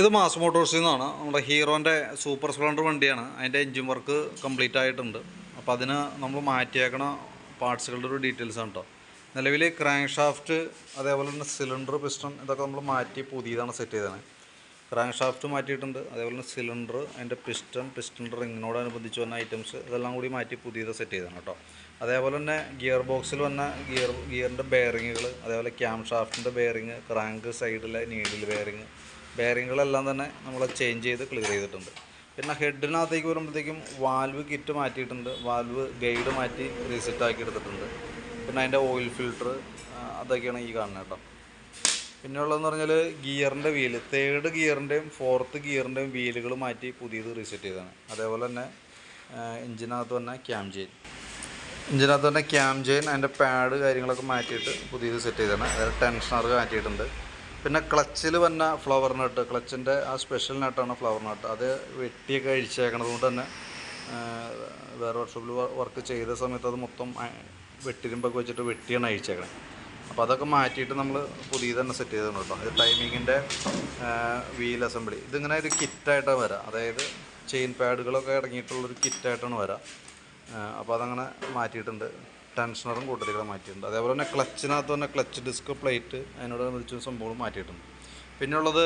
ഇത് മാസ് മോട്ടോഴ്സിൽ നിന്നാണ്. നമ്മുടെ ഹീറോൻ്റെ സൂപ്പർ സ്പ്ലെൻഡർ വണ്ടിയാണ്. അതിൻ്റെ എൻജിൻ വർക്ക് കംപ്ലീറ്റ് ആയിട്ടുണ്ട്. അപ്പോൾ അതിന് നമ്മൾ മാറ്റിയേക്കണ പാർട്സുകളുടെ ഒരു ഡീറ്റെയിൽസ് ആണ് കേട്ടോ. നിലവിൽ ക്രാങ്ക് ഷാഫ്റ്റ്, അതേപോലെ തന്നെ സിലിണ്ടർ, പിസ്റ്റൺ ഇതൊക്കെ നമ്മൾ മാറ്റി പുതിയതാണ് സെറ്റ് ചെയ്തത്. ക്രാങ്ക് ഷാഫ്റ്റ് മാറ്റിയിട്ടുണ്ട്, അതേപോലെ തന്നെ സിലിണ്ടർ, അതിൻ്റെ പിസ്റ്റൺ റിങ്ങിനോടനുബന്ധിച്ച് വന്ന ഐറ്റംസ് ഇതെല്ലാം കൂടി മാറ്റി പുതിയത് സെറ്റ് ചെയ്തതാണ് കേട്ടോ. അതേപോലെ തന്നെ ഗിയർ ബോക്സിൽ വന്ന ഗിയറിൻ്റെ ബെയറിങ്ങുകൾ, അതേപോലെ ക്യാം ഷാഫ്റ്റിൻ്റെ ബെയറിങ്, ക്രാങ്ക് സൈഡിലെ നീഡിൽ ബെയറിങ്ങുകളെല്ലാം തന്നെ നമ്മൾ ചേഞ്ച് ചെയ്ത് ക്ലിയർ ചെയ്തിട്ടുണ്ട്. പിന്നെ ഹെഡിനകത്തേക്ക് വരുമ്പോഴത്തേക്കും വാൽവ് കിറ്റ് മാറ്റിയിട്ടുണ്ട്, വാൽവ് ഗൈഡ് മാറ്റി റീസെറ്റ് ആക്കി എടുത്തിട്ടുണ്ട്. പിന്നെ അതിൻ്റെ ഓയിൽ ഫിൽട്ടർ അതൊക്കെയാണ് ഈ കാണുന്നത് കേട്ടോ. പിന്നെ ഉള്ളതെന്ന് പറഞ്ഞാൽ ഗിയറിൻ്റെ വീല്, തേർഡ് ഗിയറിൻ്റെയും ഫോർത്ത് ഗിയറിൻ്റെയും വീലുകൾ മാറ്റി പുതിയത് റീസെറ്റ് ചെയ്തതാണ്. അതേപോലെ തന്നെ എഞ്ചിനകത്ത് തന്നെ ക്യാം ചെയിൻ അതിൻ്റെ പാഡ് കാര്യങ്ങളൊക്കെ മാറ്റിയിട്ട് പുതിയത് സെറ്റ് ചെയ്തതാണ്. അതായത് ടെൻഷനർ മാറ്റിയിട്ടുണ്ട്. പിന്നെ ക്ലച്ചിൽ വന്ന ഫ്ലവർ നട്ട്, ക്ലച്ചിൻ്റെ ആ സ്പെഷ്യൽ നട്ടാണ് ഫ്ലവർ നട്ട്, അത് വെട്ടിയൊക്കെ അഴിച്ചേക്കണത് കൊണ്ട് തന്നെ വേറെ വർക്ക്ഷോപ്പിൽ വർക്ക് ചെയ്ത സമയത്ത് അത് മൊത്തം വെട്ടിരുമ്പൊക്കെ വെച്ചിട്ട് വെട്ടിയാണ് അഴിച്ചേക്കണേ. അപ്പോൾ അതൊക്കെ മാറ്റിയിട്ട് നമ്മൾ പുതിയത് തന്നെ സെറ്റ് ചെയ്തിട്ടുണ്ട് കേട്ടോ. ഇത് ടൈമിങ്ങിൻ്റെ വീൽ അസംബ്ലി, ഇതിങ്ങനെ ഒരു കിറ്റായിട്ടാണ് വരാം. അതായത് ചെയിൻ പാഡുകളൊക്കെ ഇറങ്ങിയിട്ടുള്ളൊരു കിറ്റായിട്ടാണ് വരാം. അപ്പോൾ അതങ്ങനെ മാറ്റിയിട്ടുണ്ട്. ടെൻഷനറും കൂട്ടത്തിലൂടെ മാറ്റിയിട്ടുണ്ട്. അതേപോലെ തന്നെ ക്ലച്ചിനകത്ത് തന്നെ ക്ലച്ച് ഡിസ്ക് പ്ലേറ്റ് അതിനോടനുബന്ധിച്ച് സംഭവം മാറ്റിയിട്ടുണ്ട്. പിന്നെയുള്ളത്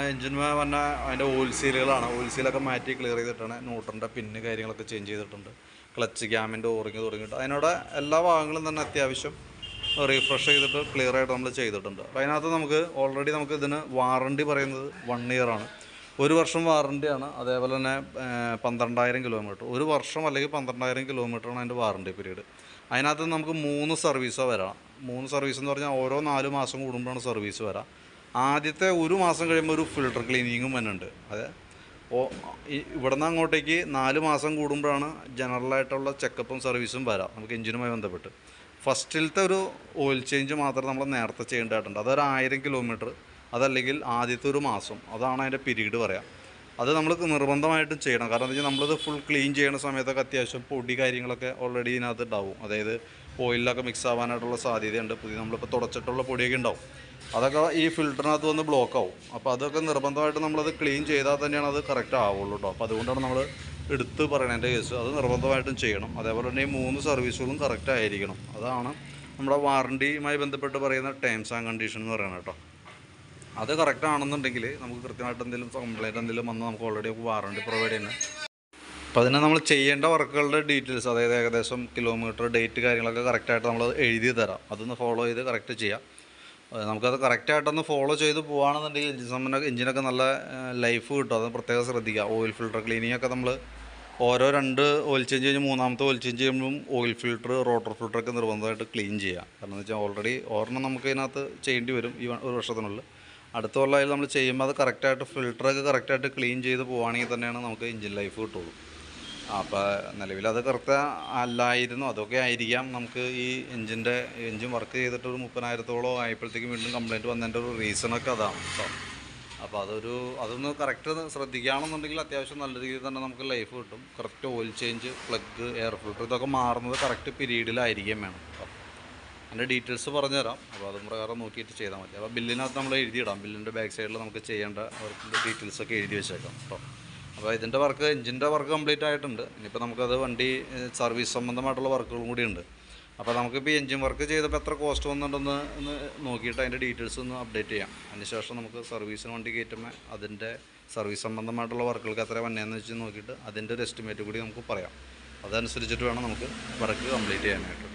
എഞ്ചിന് വന്ന അതിൻ്റെ ഓയിൽ സീലുകളാണ്. ഓയിൽ സീലൊക്കെ മാറ്റി ക്ലിയർ ചെയ്തിട്ടാണ്. ന്യൂട്രൻ്റെ പിന്ന് കാര്യങ്ങളൊക്കെ ചേഞ്ച് ചെയ്തിട്ടുണ്ട്. ക്ലച്ച് ക്യാമിൻ്റെ ഓറിങ് തുടങ്ങിയിട്ട് അതിനോട് എല്ലാ ഭാഗങ്ങളും തന്നെ അത്യാവശ്യം റീഫ്രഷ് ചെയ്തിട്ട് ക്ലിയർ ആയിട്ട് നമ്മൾ ചെയ്തിട്ടുണ്ട്. അപ്പോൾ അതിനകത്ത് നമുക്ക് ഇതിന് വാറണ്ടി പറയുന്നത് 1 ഇയറാണ്. 1 വർഷം വാറണ്ടിയാണ്. അതേപോലെ തന്നെ 12,000 കിലോമീറ്റർ, 1 വർഷം അല്ലെങ്കിൽ 12,000 കിലോമീറ്ററാണ് അതിൻ്റെ വാറണ്ടി പീരീഡ്. അതിനകത്ത് നമുക്ക് 3 സർവീസോ വരാം. 3 സർവീസ് എന്ന് പറഞ്ഞാൽ ഓരോ 4 മാസം കൂടുമ്പോഴാണ് സർവീസ് വരാം. ആദ്യത്തെ 1 മാസം കഴിയുമ്പോൾ ഒരു ഫിൽട്ടർ ക്ലീനിങ്ങും വരുന്നുണ്ട്. അതെ, ഇവിടെ നിന്ന് അങ്ങോട്ടേക്ക് 4 മാസം കൂടുമ്പോഴാണ് ജനറലായിട്ടുള്ള ചെക്കപ്പും സർവീസും വരാം നമുക്ക് എഞ്ചിനുമായി ബന്ധപ്പെട്ട്. ഫസ്റ്റിലത്തെ ഒരു ഓയിൽ ചേഞ്ച് മാത്രം നമ്മൾ നേരത്തെ ചെയ്യേണ്ടതായിട്ടുണ്ട്. അതൊരു 1000 കിലോമീറ്റർ, അതല്ലെങ്കിൽ ആദ്യത്തെ 1 മാസം, അതാണ് അതിൻ്റെ പീരീഡ് പറയാം. അത് നമ്മൾ നിർബന്ധമായിട്ടും ചെയ്യണം. കാരണം എന്താ വെച്ചാൽ നമ്മളത് ഫുൾ ക്ലീൻ ചെയ്യുന്ന സമയത്തൊക്കെ അത്യാവശ്യം പൊടി കാര്യങ്ങളൊക്കെ ഓൾറെഡി ഇതിനകത്ത് ഉണ്ടാവും. അതായത് ഓയിലൊക്കെ മിക്സ് ആവാനായിട്ടുള്ള സാധ്യതയുണ്ട്. നമ്മളിപ്പോൾ തുടച്ചിട്ടുള്ള പൊടിയൊക്കെ ഉണ്ടാവും. അതൊക്കെ ഈ ഫിൽറ്ററിനകത്ത് വന്ന് ബ്ലോക്ക് ആവും. അപ്പോൾ അതൊക്കെ നിർബന്ധമായിട്ട് നമ്മളത് ക്ലീൻ ചെയ്താൽ തന്നെയാണ് അത് കറക്റ്റ് ആവുള്ളൂ കേട്ടോ. അപ്പോൾ അതുകൊണ്ടാണ് നമ്മൾ എടുത്ത് പറയണതിൻ്റെ കേസ്. അത് നിർബന്ധമായിട്ടും ചെയ്യണം. അതേപോലെ തന്നെ ഈ 3 സർവീസുകളും കറക്റ്റ് ആയിരിക്കണം. അതാണ് നമ്മുടെ വാറണ്ടിയുമായി ബന്ധപ്പെട്ട് പറയുന്ന ടേംസ് ആൻഡ് കണ്ടീഷൻ എന്ന് പറയുന്നത് കേട്ടോ. അത് കറക്റ്റ് ആണെന്നുണ്ടെങ്കിൽ നമുക്ക് കൃത്യമായിട്ട് എന്തെങ്കിലും കംപ്ലയിൻറ്റ് എന്തെങ്കിലും വന്നാൽ നമുക്ക് ഓൾറെഡി വാറണ്ടി പ്രൊവൈഡ് ചെയ്യുന്നത്. അപ്പോൾ അതിന് നമ്മൾ ചെയ്യേണ്ട വർക്കുകളുടെ ഡീറ്റെയിൽസ്, അതായത് ഏകദേശം കിലോമീറ്റർ, ഡേറ്റ് കാര്യങ്ങളൊക്കെ കറക്റ്റായിട്ട് നമ്മൾ എഴുതി തരാം. അതൊന്ന് ഫോളോ ചെയ്ത് കറക്റ്റ് ചെയ്യാം. നമുക്കത് കറക്റ്റായിട്ടൊന്ന് ഫോളോ ചെയ്ത് പോകുകയാണെന്നുണ്ടെങ്കിൽ എഞ്ചിനൊക്കെ നല്ല ലൈഫ് കിട്ടും. അത് പ്രത്യേകം ശ്രദ്ധിക്കുക. ഓയിൽ ഫിൽട്ടർ ക്ലീനിങ് ഒക്കെ നമ്മൾ ഓരോ 2 ഓയിൽ ചേഞ്ച് കഴിഞ്ഞ് 3ാമത്തെ ഓയിൽ ചേഞ്ച് ചെയ്യുമ്പോഴും ഓയിൽ ഫിൽട്ടർ, റോട്ടർ ഫിൽട്ടറൊക്കെ നിർബന്ധമായിട്ട് ക്ലീൻ ചെയ്യുക. കാരണം എന്ന് വെച്ചാൽ ഓൾറെഡി ഒരെണ്ണം നമുക്ക് ഇതിനകത്ത് ചെയ്യേണ്ടി വരും ഈ 1 വർഷത്തിനുള്ളിൽ. അടുത്ത കൊല്ലമായാലും നമ്മൾ ചെയ്യുമ്പോൾ അത് കറക്റ്റായിട്ട് ഫിൽട്ടറൊക്കെ കറക്റ്റായിട്ട് ക്ലീൻ ചെയ്ത് പോവുകയാണെങ്കിൽ തന്നെയാണ് നമുക്ക് എഞ്ചിൻ ലൈഫ് കിട്ടുള്ളൂ. അപ്പോൾ നിലവിൽ അത് കറക്റ്റ് അല്ലായിരുന്നു. അതൊക്കെ ആയിരിക്കാം നമുക്ക് ഈ എഞ്ചിൻ വർക്ക് ചെയ്തിട്ട് ഒരു 30,000-ഓളം ആയപ്പോഴത്തേക്കും വീണ്ടും കംപ്ലയിൻറ്റ് വന്നതിൻ്റെ ഒരു റീസണൊക്കെ അതാണ് കേട്ടോ. അപ്പോൾ അതൊന്ന് കറക്റ്റ് ശ്രദ്ധിക്കുകയാണെന്നുണ്ടെങ്കിൽ അത്യാവശ്യം നല്ല രീതിയിൽ തന്നെ നമുക്ക് ലൈഫ് കിട്ടും. Correct oil change, plug, air filter ഇതൊക്കെ മാറുന്നത് കറക്റ്റ് പീരീഡിലായിരിക്കും വേണം കേട്ടോ. അതിൻ്റെ ഡീറ്റെയിൽസ് പറഞ്ഞുതരാം. അപ്പോൾ അതും പ്രകാരം നോക്കിയിട്ട് ചെയ്താൽ മതി. അപ്പോൾ ബില്ലിനകത്ത് നമ്മൾ എഴുതിയിടാം. ബില്ലിൻ്റെ ബാക്ക് സൈഡിൽ നമുക്ക് ചെയ്യേണ്ട വർക്കിൻ്റെ ഡീറ്റെയിൽസൊക്കെ എഴുതി വെച്ചേക്കാം കേട്ടോ. അപ്പോൾ ഇതിൻ്റെ എഞ്ചിൻ്റെ വർക്ക് കംപ്ലീറ്റ് ആയിട്ടുണ്ട്. ഇനിയിപ്പോൾ നമുക്കത് വണ്ടി സർവീസ് സംബന്ധമായിട്ടുള്ള വർക്കുകളും കൂടി ഉണ്ട്. അപ്പോൾ നമുക്കിപ്പോൾ ഈ എഞ്ചിൻ വർക്ക് ചെയ്തപ്പോൾ എത്ര കോസ്റ്റ് വന്നിട്ടുണ്ടെന്ന് നോക്കിയിട്ട് അതിൻ്റെ ഡീറ്റെയിൽസ് ഒന്ന് അപ്ഡേറ്റ് ചെയ്യാം. അതിനുശേഷം നമുക്ക് സർവീസിന് വണ്ടി കയറ്റുമ്പോൾ അതിൻ്റെ സർവീസ് സംബന്ധമായിട്ടുള്ള വർക്കുകൾക്ക് എത്ര വന്നതെന്ന് വെച്ച് നോക്കിയിട്ട് അതിൻ്റെ ഒരു എസ്റ്റിമേറ്റ് കൂടി നമുക്ക് പറയാം. അതനുസരിച്ചിട്ട് വേണം നമുക്ക് വർക്ക് കംപ്ലീറ്റ് ചെയ്യാനായിട്ട്.